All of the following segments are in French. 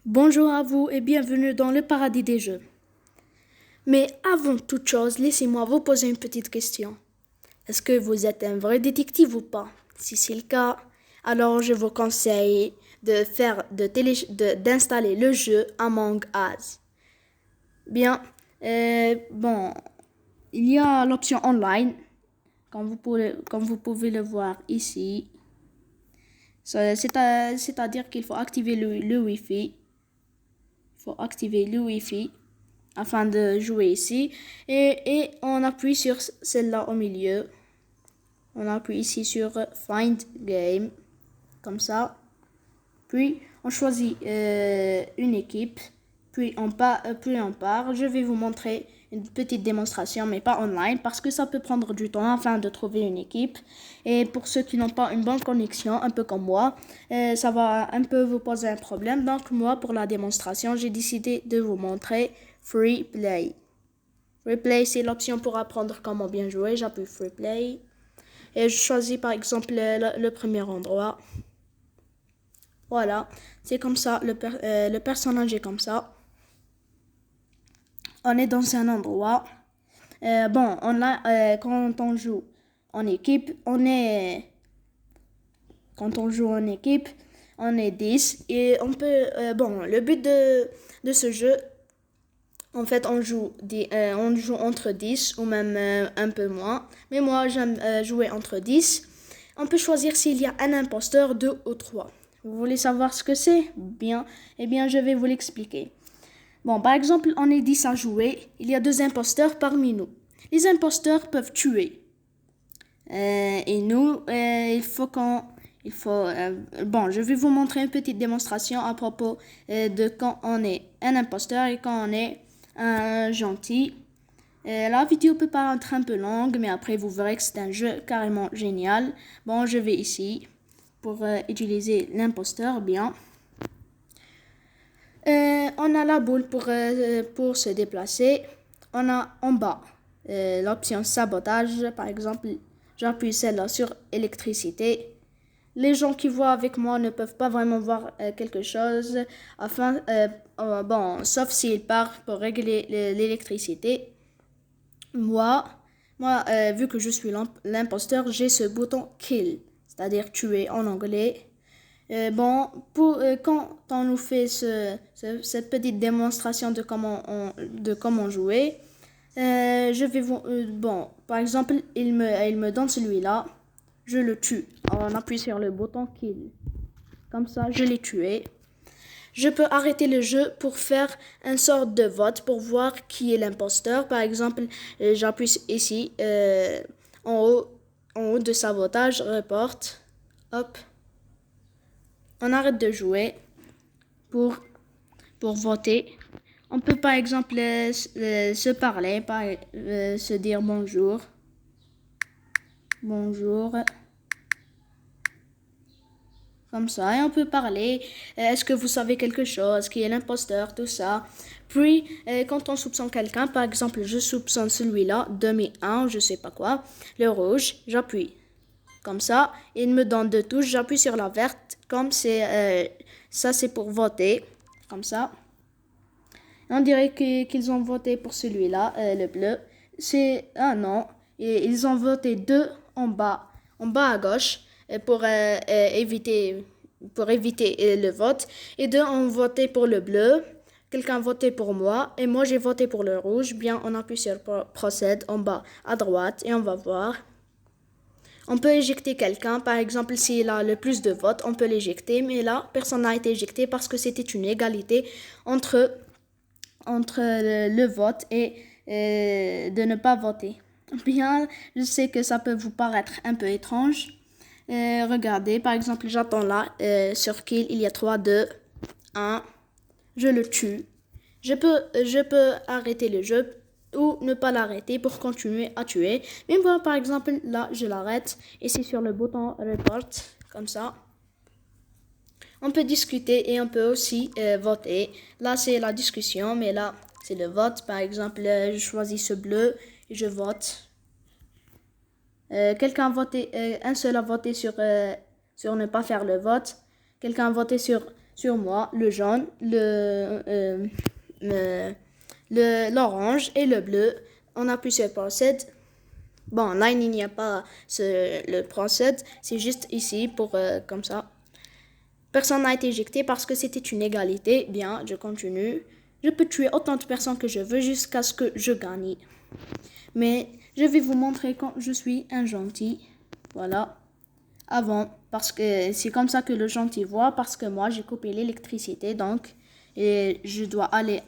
Bonjour à vous et bienvenue dans le paradis des jeux. Mais avant toute chose, laissez-moi vous poser une petite question. Est-ce que vous êtes un vrai détective ou pas? Si c'est le cas, alors je vous conseille d'installer le jeu Among Us. Bien, bon, il y a l'option online, comme vous pouvez le voir ici. C'est-à-dire qu'il faut activer le Wi-Fi. Il faut activer le Wi-Fi afin de jouer ici. Et on appuie sur celle-là au milieu. On appuie ici sur Find Game, comme ça. Puis on choisit une équipe. Puis on part. Je vais vous montrer une petite démonstration, mais pas online, parce que ça peut prendre du temps afin de trouver une équipe. Et pour ceux qui n'ont pas une bonne connexion, un peu comme moi, ça va un peu vous poser un problème. Donc moi, pour la démonstration, j'ai décidé de vous montrer Free Play. Free Play, c'est l'option pour apprendre comment bien jouer. J'appuie Free Play. Et je choisis par exemple le premier endroit. Voilà, c'est comme ça, le personnage est comme ça. On est dans un endroit. Quand on joue en équipe, quand on joue en équipe, on est 10 et on peut, le but de ce jeu, en fait, on joue entre 10 ou même un peu moins. Mais moi, j'aime jouer entre 10. On peut choisir s'il y a un imposteur, 2 ou 3. Vous voulez savoir ce que c'est? Bien, eh bien, je vais vous l'expliquer. Bon, par exemple, on est 10 à jouer. Il y a 2 imposteurs parmi nous. Les imposteurs peuvent tuer. Et nous, je vais vous montrer une petite démonstration à propos de quand on est un imposteur et quand on est un gentil. La vidéo peut paraître un peu longue, mais après vous verrez que c'est un jeu carrément génial. Bon, je vais ici pour utiliser l'imposteur, bien. On a la boule pour se déplacer. On a en bas l'option sabotage. Par exemple, j'appuie celle-là sur électricité. Les gens qui voient avec moi ne peuvent pas vraiment voir quelque chose. Sauf s'ils partent pour régler l'électricité. Moi, vu que je suis l'imposteur, j'ai ce bouton kill, c'est-à-dire tuer en anglais. Quand on nous fait cette petite démonstration de comment jouer, par exemple, il me donne celui-là, je le tue. Alors, on appuie sur le bouton kill. Comme ça, je l'ai tué. Je peux arrêter le jeu pour faire une sorte de vote pour voir qui est l'imposteur. Par exemple, j'appuie ici en haut de sabotage, report. Hop. On arrête de jouer pour voter. On peut par exemple se parler, se dire bonjour. Bonjour. Comme ça, et on peut parler. Est-ce que vous savez quelque chose? Qui est l'imposteur? Tout ça. Puis, quand on soupçonne quelqu'un, par exemple, je soupçonne celui-là, demi-1, je sais pas quoi, le rouge, j'appuie. Comme ça, il me donne deux touches, j'appuie sur la verte, comme ça c'est pour voter, comme ça. On dirait qu'ils ont voté pour celui-là, le bleu. Non, et ils ont voté deux en bas à gauche, éviter le vote. Et deux ont voté pour le bleu. Quelqu'un a voté pour moi et moi j'ai voté pour le rouge. Bien, on appuie sur procède en bas à droite et on va voir. On peut éjecter quelqu'un, par exemple, s'il a le plus de votes, on peut l'éjecter, mais là, personne n'a été éjecté parce que c'était une égalité entre le vote et de ne pas voter. Bien, je sais que ça peut vous paraître un peu étrange. Regardez, par exemple, j'attends là, sur kill, il y a 3, 2, 1, je le tue. Je peux arrêter le jeu ou ne pas l'arrêter pour continuer à tuer. Mais moi, par exemple, là, je l'arrête et c'est sur le bouton report, comme ça. On peut discuter et on peut aussi voter. Là, c'est la discussion, mais là, c'est le vote. Par exemple, je choisis ce bleu et je vote. Quelqu'un a voté, un seul a voté sur ne pas faire le vote. Quelqu'un a voté sur sur moi, le jaune, l'orange et le bleu. On appuie sur Proceed. Bon, là, il n'y a pas le Proceed, c'est juste ici pour comme ça. Personne n'a été éjecté parce que c'était une égalité. Bien, je continue. Je peux tuer autant de personnes que je veux jusqu'à ce que je gagne. Mais je vais vous montrer quand je suis un gentil. Voilà. Avant, parce que c'est comme ça que le gentil voit, parce que moi, j'ai coupé l'électricité, donc, et je dois aller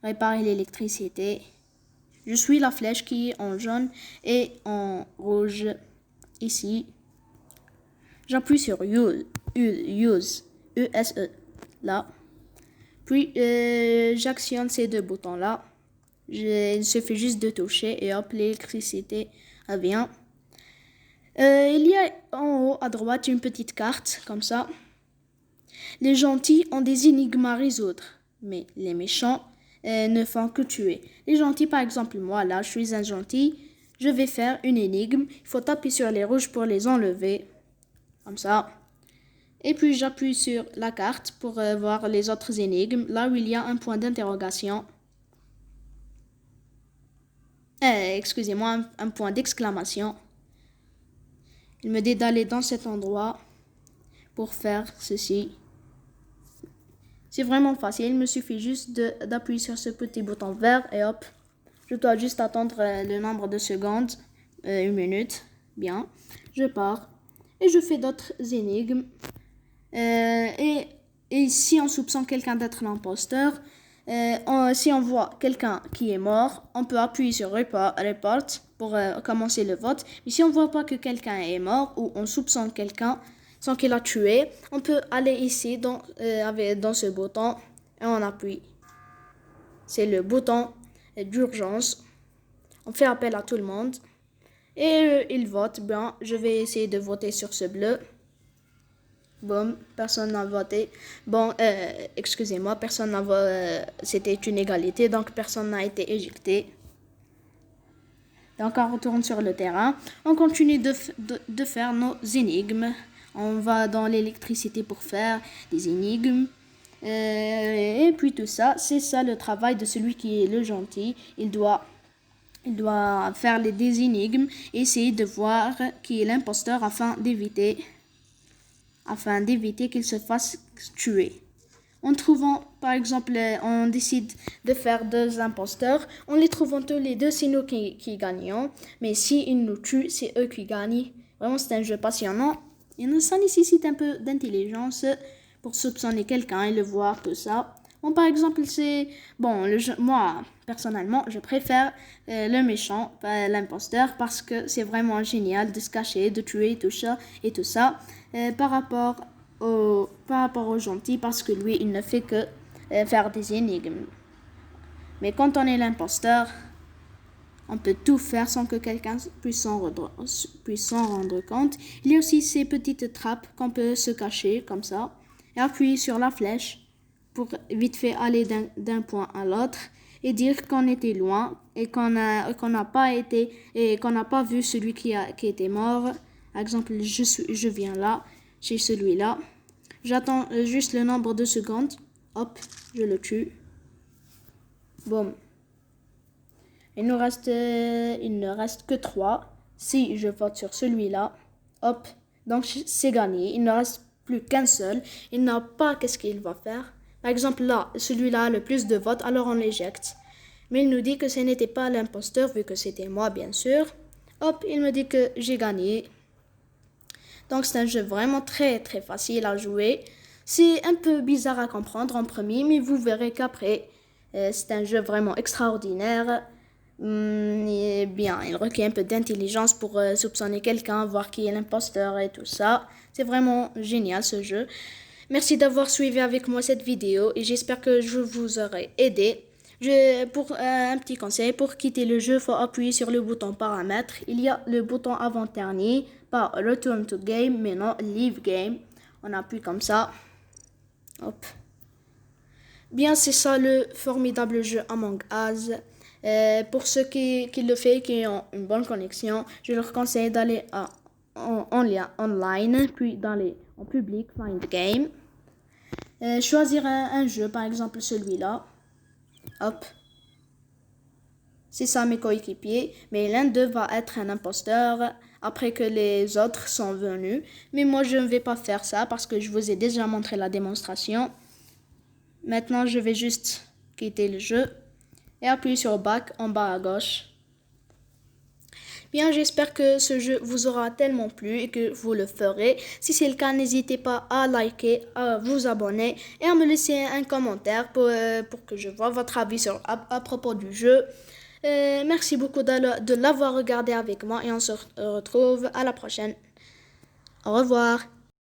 réparer l'électricité. Je suis la flèche qui est en jaune et en rouge, ici. J'appuie sur Use, E-S-E, là. Puis, j'actionne ces deux boutons-là. Il suffit juste de toucher et hop, l'électricité vient. Il y a en haut à droite une petite carte, comme ça. Les gentils ont des énigmes à résoudre, mais les méchants ne font que tuer. Les gentils, par exemple, moi, là, je suis un gentil. Je vais faire une énigme. Il faut taper sur les rouges pour les enlever, comme ça. Et puis, j'appuie sur la carte pour voir les autres énigmes. Là où il y a un point d'interrogation. Excusez-moi, un point d'exclamation. Il me dit d'aller dans cet endroit pour faire ceci. C'est vraiment facile. Il me suffit juste d'appuyer sur ce petit bouton vert et hop. Je dois juste attendre le nombre de secondes. 1 minute. Bien. Je pars. Et je fais d'autres énigmes. Et si on soupçonne quelqu'un d'être l'imposteur, si on voit quelqu'un qui est mort, on peut appuyer sur Report pour commencer le vote. Mais si on ne voit pas que quelqu'un est mort ou on soupçonne quelqu'un sans qu'il a tué, on peut aller ici dans ce bouton et on appuie. C'est le bouton d'urgence. On fait appel à tout le monde et il vote. Bien, je vais essayer de voter sur ce bleu. Bon, personne n'a voté. Bon, excusez-moi, personne n'a voté. C'était une égalité, donc personne n'a été éjecté. Donc, on retourne sur le terrain. On continue de faire nos énigmes. On va dans l'électricité pour faire des énigmes. Et puis tout ça, c'est ça le travail de celui qui est le gentil. Il doit faire des énigmes, essayer de voir qui est l'imposteur afin d'éviter qu'il se fasse tuer. En trouvant, par exemple, on décide de faire 2 imposteurs, en les trouvant tous les deux, c'est nous qui gagnons. Mais s'ils nous tuent, c'est eux qui gagnent. Vraiment, c'est un jeu passionnant. Et ça nécessite un peu d'intelligence pour soupçonner quelqu'un et le voir, tout ça. Bon, par exemple, moi, personnellement, je préfère le méchant, l'imposteur, parce que c'est vraiment génial de se cacher, de tuer, tout ça, par rapport au gentil, parce que lui, il ne fait que faire des énigmes. Mais quand on est l'imposteur, on peut tout faire sans que quelqu'un puisse s'en rendre compte. Il y a aussi ces petites trappes qu'on peut se cacher comme ça et appuyer sur la flèche pour vite fait aller d'un point à l'autre et dire qu'on était loin et qu'on n'a pas vu celui qui était mort. Par exemple, je viens là, chez celui-là. J'attends juste le nombre de secondes. Hop, je le tue. Bon. Il ne reste que 3. Si je vote sur celui-là, hop, donc c'est gagné. Il ne reste plus qu'un seul. Il n'a pas qu'est-ce qu'il va faire. Par exemple, là, celui-là a le plus de votes, alors on l'éjecte. Mais il nous dit que ce n'était pas l'imposteur, vu que c'était moi, bien sûr. Hop, il me dit que j'ai gagné. Donc c'est un jeu vraiment très très facile à jouer. C'est un peu bizarre à comprendre en premier, mais vous verrez qu'après, c'est un jeu vraiment extraordinaire. Et bien, il requiert un peu d'intelligence pour soupçonner quelqu'un, voir qui est l'imposteur et tout ça. C'est vraiment génial ce jeu. Merci d'avoir suivi avec moi cette vidéo et j'espère que je vous aurai aidé. Pour un petit conseil, pour quitter le jeu, il faut appuyer sur le bouton paramètres. Il y a le bouton avant-dernier, pas Return to Game, mais non Leave Game. On appuie comme ça. Hop. Bien, c'est ça le formidable jeu Among Us. Pour ceux qui le font, qui ont une bonne connexion, je leur conseille d'aller en lien online, puis d'aller en public, Find Game. choisir un jeu, par exemple celui-là. Hop. C'est ça mes coéquipiers, mais l'un d'eux va être un imposteur après que les autres sont venus. Mais moi je ne vais pas faire ça parce que je vous ai déjà montré la démonstration. Maintenant je vais juste quitter le jeu et appuyer sur Back en bas à gauche. Bien, j'espère que ce jeu vous aura tellement plu et que vous le ferez. Si c'est le cas, n'hésitez pas à liker, à vous abonner et à me laisser un commentaire pour que je vois votre avis à propos du jeu. Merci beaucoup de l'avoir regardé avec moi et on se retrouve à la prochaine. Au revoir.